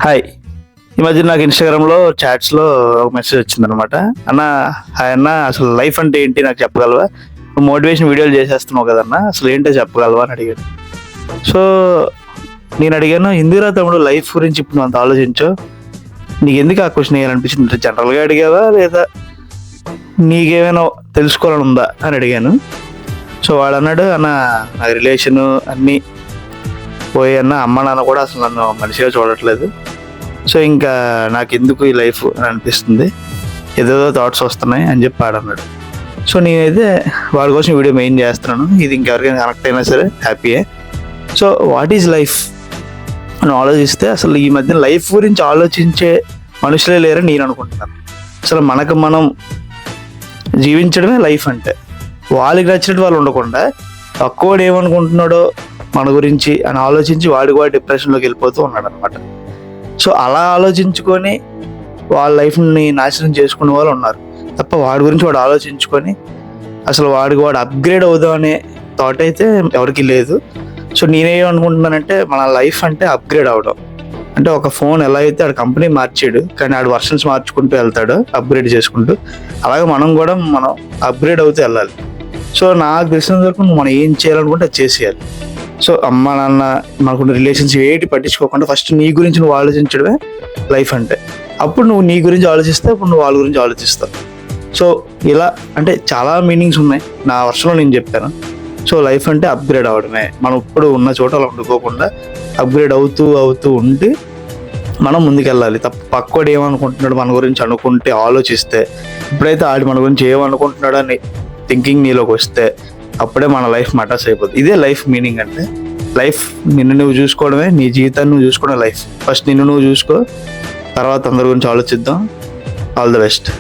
Hi. ఈ మధ్య నాకు ఇన్‌స్టాగ్రామ్‌లో చాట్స్‌లో ఒక మెసేజ్ వచ్చిందనమాట. అన్న, హాయ్ అన్న, అసలు లైఫ్ అంటే ఏంటి నాకు చెప్పగలవా? నువ్వు మోటివేషన్ వీడియోలు చేసేస్తున్నావు కదన్నా, అసలు ఏంటో చెప్పగలవా అని అడిగాడు. సో నేను అడిగాను, ఎందుకురా తమ్ముడు లైఫ్ గురించి ఇప్పుడు నువ్వు అంత ఆలోచించావు? నీకెందుకు ఆ క్వశ్చన్ వేయాలనిపించింది? జనరల్‌గా అడిగావా లేదా నీకేమైనా తెలుసుకోవాలని ఉందా అని అడిగాను. సో వాడన్నాడు, అన్న నాకు రిలేషను అన్నీ పోయి అన్న, అమ్మ నాన్న కూడా అసలు నన్ను మనిషిగా చూడట్లేదు. సో ఇంకా నాకెందుకు ఈ లైఫ్ అని అనిపిస్తుంది, ఏదేదో థాట్స్ వస్తున్నాయి అని చెప్పి ఆడన్నాడు. సో నేనైతే వాడి కోసం వీడియో మెయిన్ చేస్తున్నాను. ఇది ఇంకెవరికైనా కనెక్ట్ అయినా సరే హ్యాపీయే. సో వాట్ ఈజ్ లైఫ్ అని ఆలోచిస్తే అసలు ఈ మధ్య లైఫ్ గురించి ఆలోచించే మనుషులే లేరని నేను అనుకుంటున్నాను. అసలు మనకు మనం జీవించడమే లైఫ్ అంటే. వాళ్ళకి నచ్చినట్టు వాళ్ళు ఉండకుండా తక్కువడు ఏమనుకుంటున్నాడో మన గురించి అని ఆలోచించి వాడికి వాడు డిప్రెషన్లోకి వెళ్ళిపోతూ ఉన్నాడు అనమాట. సో అలా ఆలోచించుకొని వాళ్ళ లైఫ్ని నాశనం చేసుకునే వాళ్ళు ఉన్నారు తప్ప వాడి గురించి వాడు ఆలోచించుకొని అసలు వాడికి వాడు అప్గ్రేడ్ అవుదాం అనే థాట్ అయితే ఎవరికి లేదు. సో నేనేమనుకుంటున్నానంటే మన లైఫ్ అంటే అప్గ్రేడ్ అవడం అంటే, ఒక ఫోన్ ఎలా అయితే ఆడు కంపెనీ మార్చాడు కానీ ఆడు వర్షన్స్ మార్చుకుంటూ వెళ్తాడు అప్గ్రేడ్ చేసుకుంటూ, అలాగే మనం కూడా అప్గ్రేడ్ అవుతూ వెళ్ళాలి. సో నాకు తెలిసినంత వరకు మనం ఏం చేయాలనుకుంటే అది చేసేయాలి. సో అమ్మ నాన్న మనకున్న రిలేషన్స్ ఏటి పట్టించుకోకుండా ఫస్ట్ నీ గురించి నువ్వు ఆలోచించడమే లైఫ్ అంటే. అప్పుడు నువ్వు నీ గురించి ఆలోచిస్తే అప్పుడు నువ్వు వాళ్ళ గురించి ఆలోచిస్తావు. సో ఇలా అంటే చాలా మీనింగ్స్ ఉన్నాయి, నా వర్షంలో నేను చెప్పాను. సో లైఫ్ అంటే అప్గ్రేడ్ అవ్వడమే. మనం ఇప్పుడు ఉన్న చోట అలా ఉండుకోకుండా అప్గ్రేడ్ అవుతూ అవుతూ ఉండి మనం ముందుకెళ్ళాలి తప్ప పక్కోడు ఏమనుకుంటున్నాడు మన గురించి అనుకుంటే ఆలోచిస్తే, ఇప్పుడైతే ఆడు మన గురించి ఏమనుకుంటున్నాడు అని థింకింగ్ నీలోకి వస్తే అప్పుడే మన లైఫ్ మటాస్ అయిపోతుంది. ఇదే లైఫ్ మీనింగ్ అంటే. లైఫ్ నిన్ను నువ్వు చూసుకోవడమే, నీ జీవితాన్ని నువ్వు చూసుకోవడం లైఫ్. ఫస్ట్ నిన్ను నువ్వు చూసుకో, తర్వాత అందరి గురించి ఆలోచిద్దాం. All the best.